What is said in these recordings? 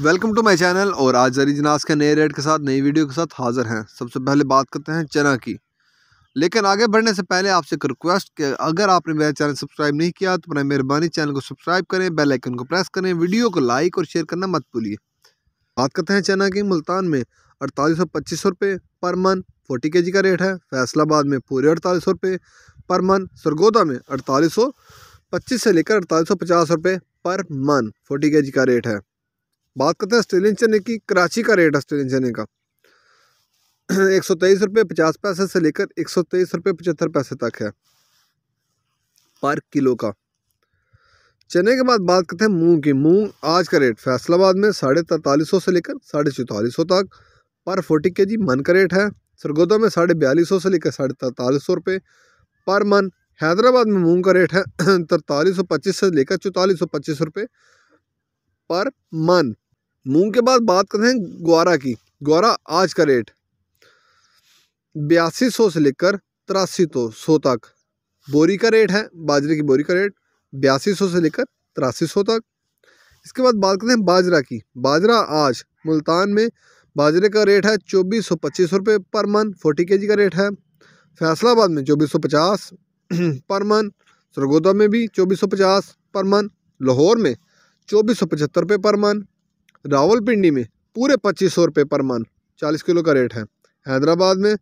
Welcome to my channel. और आज जरी जनास के नए रेट के साथ नई वीडियो के साथ हाजिर हैं। सबसे पहले बात करते हैं चना की। लेकिन आगे बढ़ने से पहले आपसे एक रिक्वेस्ट कि अगर आपने मेरा चैनल सब्सक्राइब नहीं किया तो अपना मेहरबानी चैनल को सब्सक्राइब करें, बेल आइकन को प्रेस करें, वीडियो को लाइक और शेयर करना मत भूलिए। बात करते हैं चना की। मुल्तान में 4825 रुपये पर मन 40 kg का रेट है। फैसलाबाद में पूरे 4800 रुपये पर मन। सरगोदा में 4825 से लेकर 4850 रुपये पर मन 40 kg का रेट है। बात करते हैं ऑस्ट्रेलियन चने की। कराची का रेट ऑस्ट्रेलियन चने का 123 रुपये 50 पैसे से लेकर 123 रुपये 75 पैसे तक है पर किलो का। चने के बाद बात करते हैं मूंग की। मूंग आज का रेट फैसलाबाद में 4350 से लेकर 4450 तक पर 40 kg मन का रेट है। सरगोदा में 4250 से लेकर 4350 रुपये पर मन। हैदराबाद में मूंग का रेट है 4325 से लेकर 4425 रुपये पर मन। मूंग के बाद बात करते हैं ग्वारा की। ग्वारा आज का रेट 8200 से लेकर 8300 तक बोरी का रेट है। बाजरे की बोरी का रेट 8200 से लेकर 8300 तक। इसके बाद बात करते हैं बाजरा की। बाजरा आज मुल्तान में बाजरे का रेट है 2425 रुपये पर मन 40 kg का रेट है। फैसलाबाद में 2450 पर मन। सरगोदा में भी 2450 पर मन। लाहौर में 2475 रुपये पर मन। रावलपिंडी में पूरे 2500 रुपये पर मन 40 किलो का रेट है। हैदराबाद में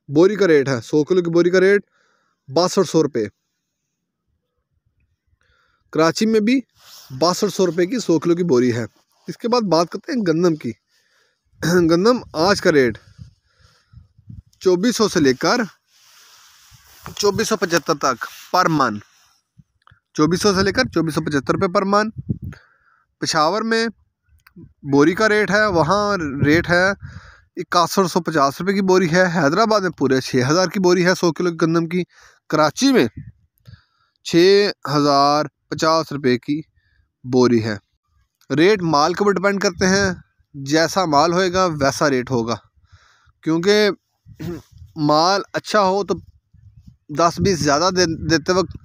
बोरी का रेट है 100 किलो की बोरी का रेट 6200 रुपये। कराची में भी 6200 रुपये की 100 किलो की बोरी है। इसके बाद बात करते हैं गंदम की। गंदम आज का रेट 2400 से लेकर 2475 तक पर मन। 2400 से लेकर 2475 रुपये पर मन। पेशावर में बोरी का रेट है, वहाँ रेट है 6150 रुपये की बोरी है। हैदराबाद में पूरे 6000 की बोरी है 100 किलो की गंदम की। कराची में 6050 रुपये की बोरी है। रेट माल के ऊपर डिपेंड करते हैं, जैसा माल होएगा वैसा रेट होगा। क्योंकि माल अच्छा हो तो 10-20 ज़्यादा देते वक्त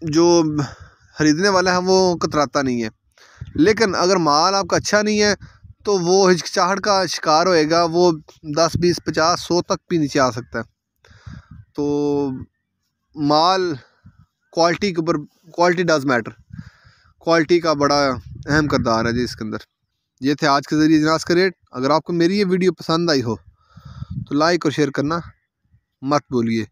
जो ख़रीदने वाला है वो कतराता नहीं है। लेकिन अगर माल आपका अच्छा नहीं है तो वो हिचकिचाहट का शिकार होएगा, वो 10, 20, 50, 100 तक भी नीचे आ सकता है। तो माल क्वालिटी के ऊपर, क्वालिटी डज मैटर, क्वालिटी का बड़ा अहम किरदार है जी इसके अंदर। ये थे आज के ज़रिए जनास का रेट। अगर आपको मेरी ये वीडियो पसंद आई हो तो लाइक और शेयर करना मत भूलिए।